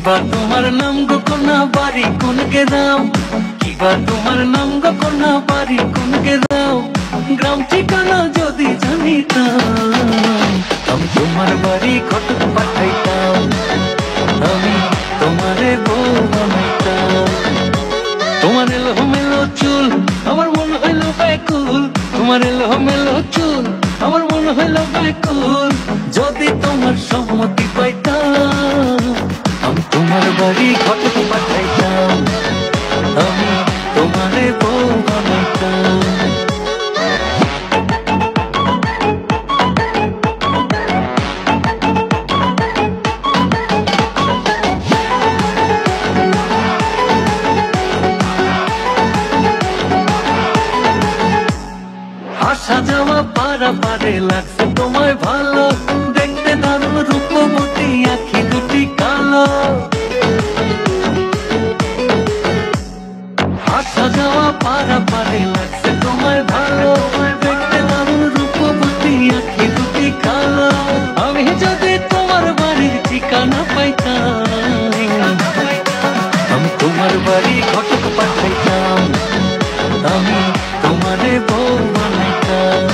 কিবা তোমার নাম গো কন্যা বাড়ি কোন গ্রাম, কিবা তোমার নাম গো কন্যা বাড়ি কোন গ্রাম, গ্রাম ঠিকানা যদি জানিতাম আমি তোমার বাড়ি ঘটক পাঠাইতাম, আমি তোমারে বউ বানাইতাম। তোমার এলোমেলো চুল আমার মন হইল ব্যাকুল, তোমার এলোমেলো চুল আমার মন হইল ব্যাকুল, যদি তোমার সম্মতি পাইতাম আমি তোমার বাড়ি ঘটক পাঠাইতাম, আমি তোমারে বউ বানাইতাম। আসা যাওয়া পারাপারে লাগছে তোমায় ভালো, দেখতে দারুণ রূপবতী আখি দুটি কালো। আসা যাওয়া পারাপারে লাগছে তোমায় ভালো, দেখতে দারুণ রূপবতী আখি দুটি কালো। আমি যদি তোমার বাড়ির ঠিকানা পাইতাম আমি তোমার বাড়ি ঘটক পাঠাইতাম, আমি তোমারে বউ বানাইতাম।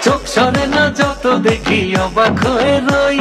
চোখ সরে না যত দেখি অবাক হয়ে রই,